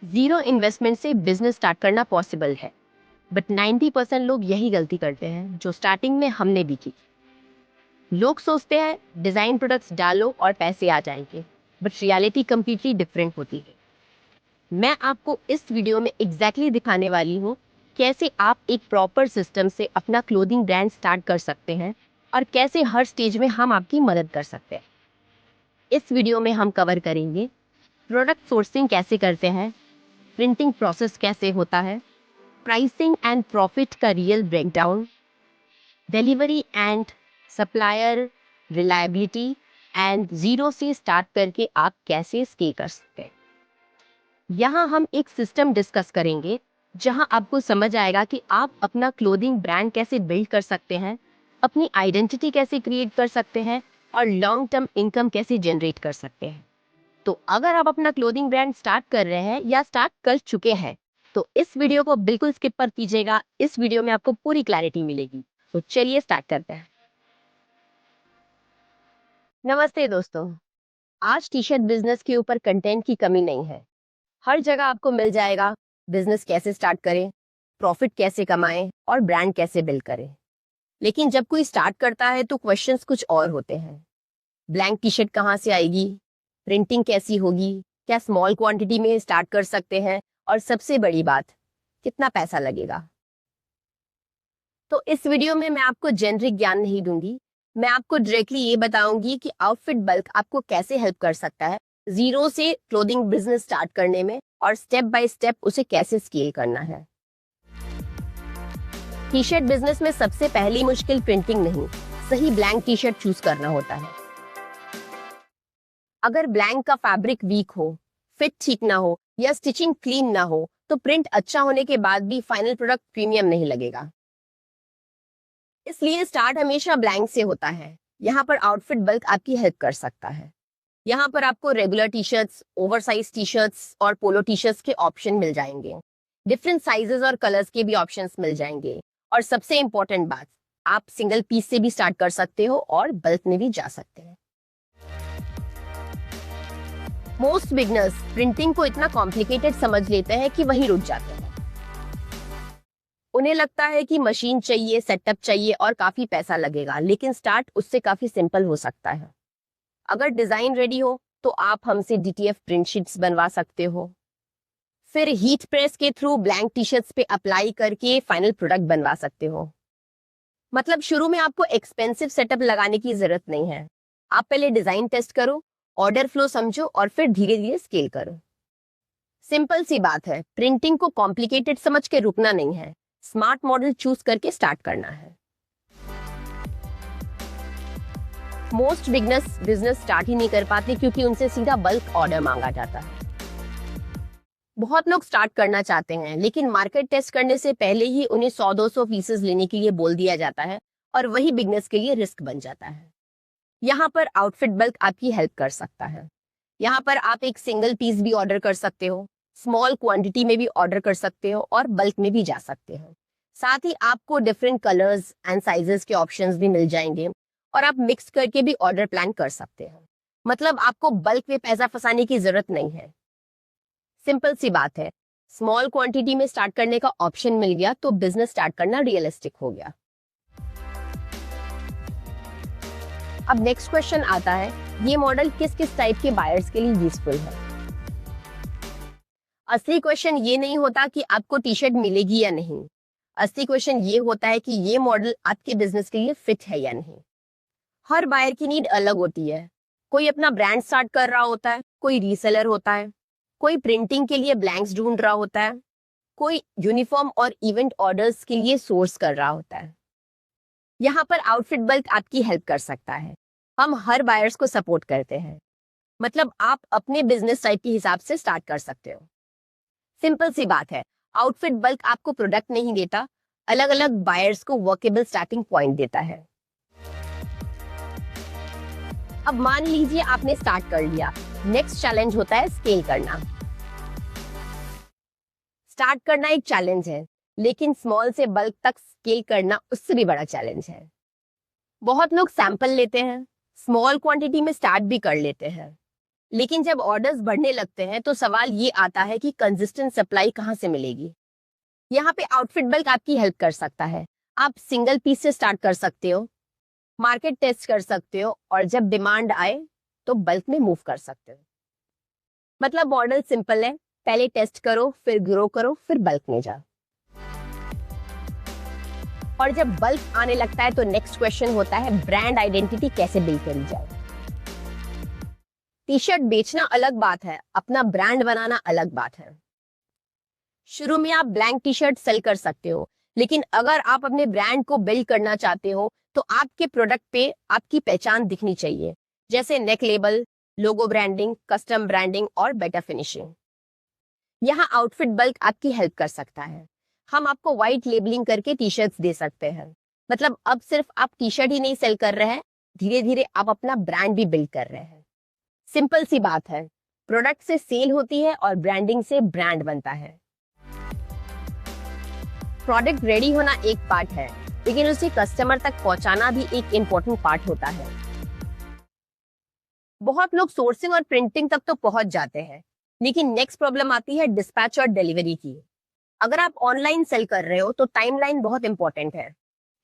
Zero investment से business start करना possible है, बट 90% लोग यही गलती करते हैं जो स्टार्टिंग में हमने भी की। लोग सोचते हैं डिजाइन प्रोडक्ट्स डालो और पैसे आ जाएंगे, बट रियलिटी कंप्लीटली डिफरेंट होती है। मैं आपको इस वीडियो में एग्जैक्टली दिखाने वाली हूँ कैसे आप एक प्रॉपर सिस्टम से अपना क्लोथिंग ब्रांड स्टार्ट कर सकते हैं और कैसे हर स्टेज में हम आपकी मदद कर सकते हैं। इस वीडियो में हम कवर करेंगे प्रोडक्ट सोर्सिंग कैसे करते हैं, प्रिंटिंग प्रोसेस कैसे होता है, प्राइसिंग एंड प्रॉफिट का real breakdown, delivery and supplier reliability and zero से स्टार्ट करके आप कैसे स्केल कर सकते हैं। यहाँ हम एक सिस्टम डिस्कस करेंगे जहाँ आपको समझ आएगा कि आप अपना क्लोथिंग ब्रांड कैसे बिल्ड कर सकते हैं, अपनी आइडेंटिटी कैसे क्रिएट कर सकते हैं और लॉन्ग टर्म इनकम कैसे जनरेट कर सकते हैं। तो अगर आप अपना क्लोथिंग ब्रांड स्टार्ट कर रहे हैं या स्टार्ट कर चुके हैं तो इस वीडियो को बिल्कुल स्किप मत कीजिएगा। इस वीडियो में आपको पूरी क्लैरिटी मिलेगी। तो चलिए स्टार्ट करते हैं। नमस्ते दोस्तों, आज टी शर्ट बिजनेस के ऊपर कंटेंट की कमी नहीं है। हर जगह आपको मिल जाएगा बिजनेस कैसे स्टार्ट करें, प्रॉफिट कैसे कमाएं और ब्रांड कैसे बिल्ड करें। लेकिन जब कोई स्टार्ट करता है तो क्वेश्चंस कुछ और होते हैं। ब्लैंक टी शर्ट कहाँ से आएगी, प्रिंटिंग कैसी होगी, क्या स्मॉल क्वांटिटी में स्टार्ट कर सकते हैं और सबसे बड़ी बात, कितना पैसा लगेगा। तो इस वीडियो में मैं आपको जेनरिक ज्ञान नहीं दूंगी, मैं आपको डायरेक्टली ये बताऊंगी कि आउटफिट बल्क आपको कैसे हेल्प कर सकता है जीरो से क्लोथिंग बिजनेस स्टार्ट करने में और स्टेप बाय स्टेप उसे कैसे स्केल करना है। टी शर्ट बिजनेस में सबसे पहली मुश्किल प्रिंटिंग नहीं, सही ब्लैंक टी शर्ट चूज करना होता है। अगर ब्लैंक का फैब्रिक वीक हो, फिट ठीक ना हो या स्टिचिंग क्लीन ना हो तो प्रिंट अच्छा होने के बाद भी फाइनल प्रोडक्ट प्रीमियम नहीं लगेगा। इसलिए स्टार्ट हमेशा ब्लैंक से होता है। यहाँ पर आउटफिट बल्क आपकी हेल्प कर सकता है। यहाँ पर आपको regular T shirts, oversize T shirts और पोलो टी शर्ट्स के ऑप्शन मिल जाएंगे। डिफरेंट साइजेस और कलर्स के भी ऑप्शंस मिल जाएंगे। और सबसे इंपॉर्टेंट बात, आप सिंगल पीस से भी स्टार्ट कर सकते हो और बल्क में भी जा सकते हैं। मोस्ट बिगनर्स प्रिंटिंग को इतना कॉम्प्लिकेटेड समझ लेते हैं कि वहीं रुक जाते हैं। उन्हें लगता है कि मशीन चाहिए, सेटअप चाहिए और काफी पैसा लगेगा, लेकिन स्टार्ट उससे काफी सिंपल हो सकता है। अगर डिजाइन रेडी हो तो आप हमसे डीटीएफ प्रिंट शीट्स बनवा सकते हो, फिर हीट प्रेस के थ्रू ब्लैंक टी शर्ट्स पे अप्लाई करके फाइनल प्रोडक्ट बनवा सकते हो। मतलब शुरू में आपको एक्सपेंसिव सेटअप लगाने की जरूरत नहीं है। आप पहले डिजाइन टेस्ट करो, ऑर्डर फ्लो समझो और फिर धीरे धीरे स्केल करो। सिंपल सी बात है, प्रिंटिंग को कॉम्प्लिकेटेड समझ के रुकना नहीं है, स्मार्ट मॉडल चूज करके स्टार्ट करना है। मोस्ट बिगनर्स बिजनेस स्टार्ट ही नहीं कर पाते क्योंकि उनसे सीधा बल्क ऑर्डर मांगा जाता है। बहुत लोग स्टार्ट करना चाहते हैं लेकिन मार्केट टेस्ट करने से पहले ही उन्हें 100-200 पीसेस लेने के लिए बोल दिया जाता है और वही बिगनर्स के लिए रिस्क बन जाता है। यहाँ पर आउटफिट बल्क आपकी हेल्प कर सकता है। यहाँ पर आप एक सिंगल पीस भी ऑर्डर कर सकते हो, स्मॉल क्वांटिटी में भी ऑर्डर कर सकते हो और बल्क में भी जा सकते हो। साथ ही आपको डिफरेंट कलर्स एंड साइजेस के ऑप्शंस भी मिल जाएंगे और आप मिक्स करके भी ऑर्डर प्लान कर सकते हो। मतलब आपको बल्क में पैसा फंसाने की जरूरत नहीं है। सिंपल सी बात है, स्मॉल क्वांटिटी में स्टार्ट करने का ऑप्शन मिल गया तो बिजनेस स्टार्ट करना रियलिस्टिक हो गया। अब नेक्स्ट क्वेश्चन आता है, ये मॉडल किस किस टाइप के बायर्स के लिए यूजफुल है। असली क्वेश्चन ये नहीं होता कि आपको टी शर्ट मिलेगी या नहीं। असली क्वेश्चन ये होता है कि ये मॉडल आपके बिजनेस के लिए फिट है या नहीं। हर बायर की नीड अलग होती है। कोई अपना ब्रांड स्टार्ट कर रहा होता है, कोई रीसेलर होता है, कोई प्रिंटिंग के लिए ब्लैंक्स ढूंढ रहा होता है, कोई यूनिफॉर्म और इवेंट ऑर्डर्स के लिए सोर्स कर रहा होता है। यहाँ पर आउटफिट बल्क आपकी हेल्प कर सकता है। हम हर बायर्स को सपोर्ट करते हैं। मतलब आप अपने बिजनेस टाइप के हिसाब से स्टार्ट कर सकते हो। सिंपल सी बात है, आउटफिट बल्क आपको प्रोडक्ट नहीं देता, अलग अलग बायर्स को वर्केबल स्टार्टिंग पॉइंट देता है। अब मान लीजिए आपने स्टार्ट कर लिया, नेक्स्ट चैलेंज होता है स्केल करना। स्टार्ट करना एक चैलेंज है, लेकिन स्मॉल से बल्क तक स्केल करना उससे भी बड़ा चैलेंज है। बहुत लोग सैंपल लेते हैं, स्मॉल क्वांटिटी में स्टार्ट भी कर लेते हैं, लेकिन जब ऑर्डर्स बढ़ने लगते हैं तो सवाल ये आता है कि कंसिस्टेंट सप्लाई कहाँ से मिलेगी। यहाँ पे आउटफिट बल्क आपकी हेल्प कर सकता है। आप सिंगल पीस से स्टार्ट कर सकते हो, मार्केट टेस्ट कर सकते हो और जब डिमांड आए तो बल्क में मूव कर सकते हो। मतलब मॉडल सिंपल है, पहले टेस्ट करो, फिर ग्रो करो, फिर बल्क में जाओ। और जब बल्क आने लगता है तो नेक्स्ट क्वेश्चन होता है ब्रांड आइडेंटिटी कैसे बिल्ड करी जाए। टी शर्ट बेचना अलग बात है, अपना ब्रांड बनाना अलग बात है। शुरू में आप ब्लैंक टी शर्ट सेल कर सकते हो, लेकिन अगर आप अपने ब्रांड को बिल्ड करना चाहते हो तो आपके प्रोडक्ट पे आपकी पहचान दिखनी चाहिए, जैसे नेक लेबल, लोगो ब्रांडिंग, कस्टम ब्रांडिंग और बेटर फिनिशिंग। यहाँ आउटफिट बल्क आपकी हेल्प कर सकता है। हम आपको व्हाइट लेबलिंग करके टी शर्ट्स दे सकते हैं। मतलब अब सिर्फ आप टी शर्ट ही नहीं सेल कर रहे हैं, धीरे धीरे आप अपना ब्रांड भी बिल्ड कर रहे हैं। सिंपल सी बात है, प्रोडक्ट से सेल होती है और ब्रांडिंग से ब्रांड बनता है। प्रोडक्ट रेडी होना एक पार्ट है, लेकिन उसे कस्टमर तक पहुंचाना भी एक इम्पोर्टेंट पार्ट होता है। बहुत लोग सोर्सिंग और प्रिंटिंग तक तो पहुंच जाते हैं, लेकिन नेक्स्ट प्रॉब्लम आती है डिस्पैच और डिलीवरी की। अगर आप ऑनलाइन सेल कर रहे हो तो टाइमलाइन बहुत इंपॉर्टेंट है।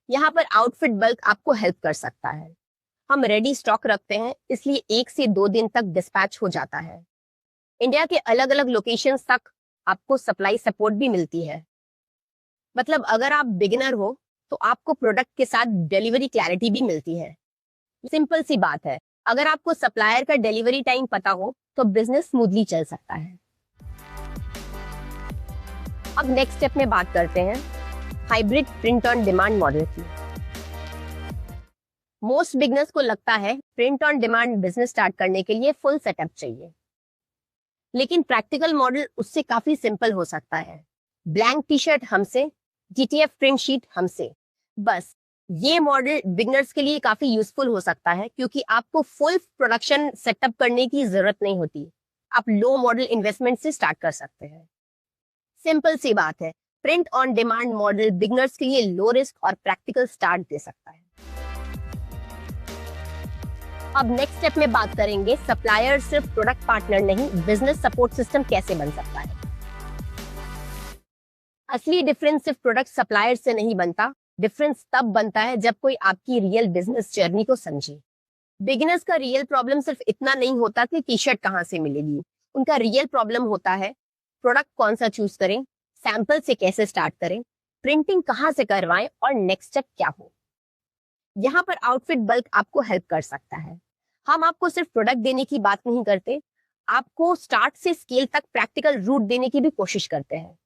यहाँ पर आउटफिट बल्क आपको हेल्प कर सकता है। हम रेडी स्टॉक रखते हैं, इसलिए 1 से 2 दिन तक डिस्पैच हो जाता है। इंडिया के अलग अलग लोकेशंस तक आपको सप्लाई सपोर्ट भी मिलती है। मतलब अगर आप बिगिनर हो तो आपको प्रोडक्ट के साथ डिलीवरी क्लैरिटी भी मिलती है। सिंपल सी बात है, अगर आपको सप्लायर का डिलीवरी टाइम पता हो तो बिजनेस स्मूथली चल सकता है। अब नेक्स्ट स्टेप में बात करते हैं hybrid print on demand model की। मोस्ट बिगनर्स को लगता है print on demand business start करने के लिए फुल सेटअप चाहिए, लेकिन प्रैक्टिकल मॉडल उससे काफी सिंपल हो सकता है। ब्लैंक टी शर्ट हमसे, जीटीएफ प्रिंट शीट हमसे। बस ये मॉडल बिगनर्स के लिए काफी यूजफुल हो सकता है, क्योंकि आपको फुल प्रोडक्शन सेटअप करने की जरूरत नहीं होती। आप लो मॉडल इन्वेस्टमेंट से स्टार्ट कर सकते हैं। सिंपल सी बात है, print on demand model beginners के लिए लो रिस्क और प्रैक्टिकल स्टार्ट दे सकता है। अब नेक्स्ट स्टेप में बात करेंगे सप्लायर सिर्फ प्रोडक्ट पार्टनर नहीं, बिजनेस सपोर्ट सिस्टम कैसे बन सकता है। असली डिफरेंस सिर्फ प्रोडक्ट सप्लायर से नहीं बनता, डिफरेंस तब बनता है जब कोई आपकी रियल बिजनेस जर्नी को समझे। बिगिनर्स का रियल प्रॉब्लम सिर्फ इतना नहीं होता कि टी शर्ट कहाँ से मिलेगी। उनका रियल प्रॉब्लम होता है प्रोडक्ट कौन सा चूज करें, सैंपल से कैसे स्टार्ट करें, प्रिंटिंग कहाँ से करवाएं और नेक्स्ट स्टेप क्या हो। यहाँ पर आउटफिट बल्क आपको हेल्प कर सकता है। हम आपको सिर्फ प्रोडक्ट देने की बात नहीं करते, आपको स्टार्ट से स्केल तक प्रैक्टिकल रूट देने की भी कोशिश करते हैं।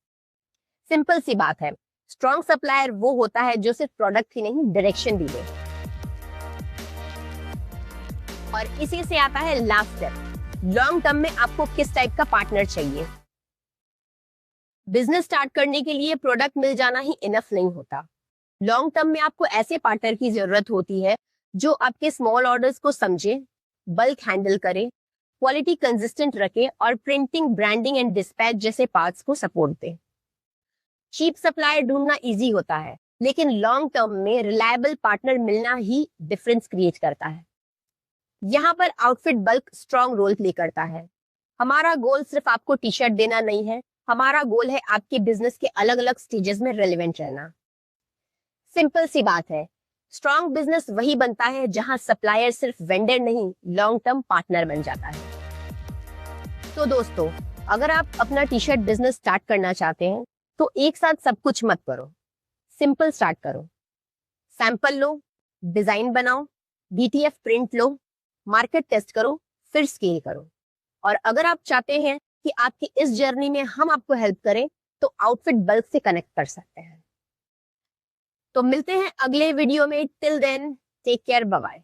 सिंपल सी बात है, स्ट्रॉन्ग सप्लायर वो होता है जो सिर्फ प्रोडक्ट ही नहीं डायरेक्शन भी दे। और इसी से आता है लास्ट स्टेप, लॉन्ग टर्म में आपको किस टाइप का पार्टनर चाहिए। बिजनेस स्टार्ट करने के लिए प्रोडक्ट मिल जाना ही इनफ नहीं होता। लॉन्ग टर्म में आपको ऐसे पार्टनर की जरूरत होती है जो आपके स्मॉल ऑर्डर्स को समझे, बल्क हैंडल करे, क्वालिटी कंसिस्टेंट रखे और प्रिंटिंग, ब्रांडिंग एंड डिस्पैच जैसे पार्ट्स को सपोर्ट दे। चीप सप्लायर ढूंढना इजी होता है, लेकिन लॉन्ग टर्म में रिलायबल पार्टनर मिलना ही डिफरेंस क्रिएट करता है। यहाँ पर outfit bulk strong role play करता है। हमारा गोल सिर्फ आपको टी शर्ट देना नहीं है, हमारा गोल है आपके बिजनेस के अलग अलग स्टेजेस में रेलेवेंट रहना। सिंपल सी बात है, स्ट्रॉन्ग बिजनेस वही बनता है जहां सप्लायर सिर्फ वेंडर नहीं, लॉन्ग टर्म पार्टनर बन जाता है। तो दोस्तों, अगर आप अपना टी शर्ट बिजनेस स्टार्ट करना चाहते हैं तो एक साथ सब कुछ मत करो, सिंपल स्टार्ट करो। सैंपल लो, डिजाइन बनाओ, बीटीएफ प्रिंट लो, मार्केट टेस्ट करो, फिर स्केल करो। और अगर आप चाहते हैं कि आपकी इस जर्नी में हम आपको हेल्प करें तो आउटफिट बल्क से कनेक्ट कर सकते हैं। तो मिलते हैं अगले वीडियो में। Till then take care, bye bye.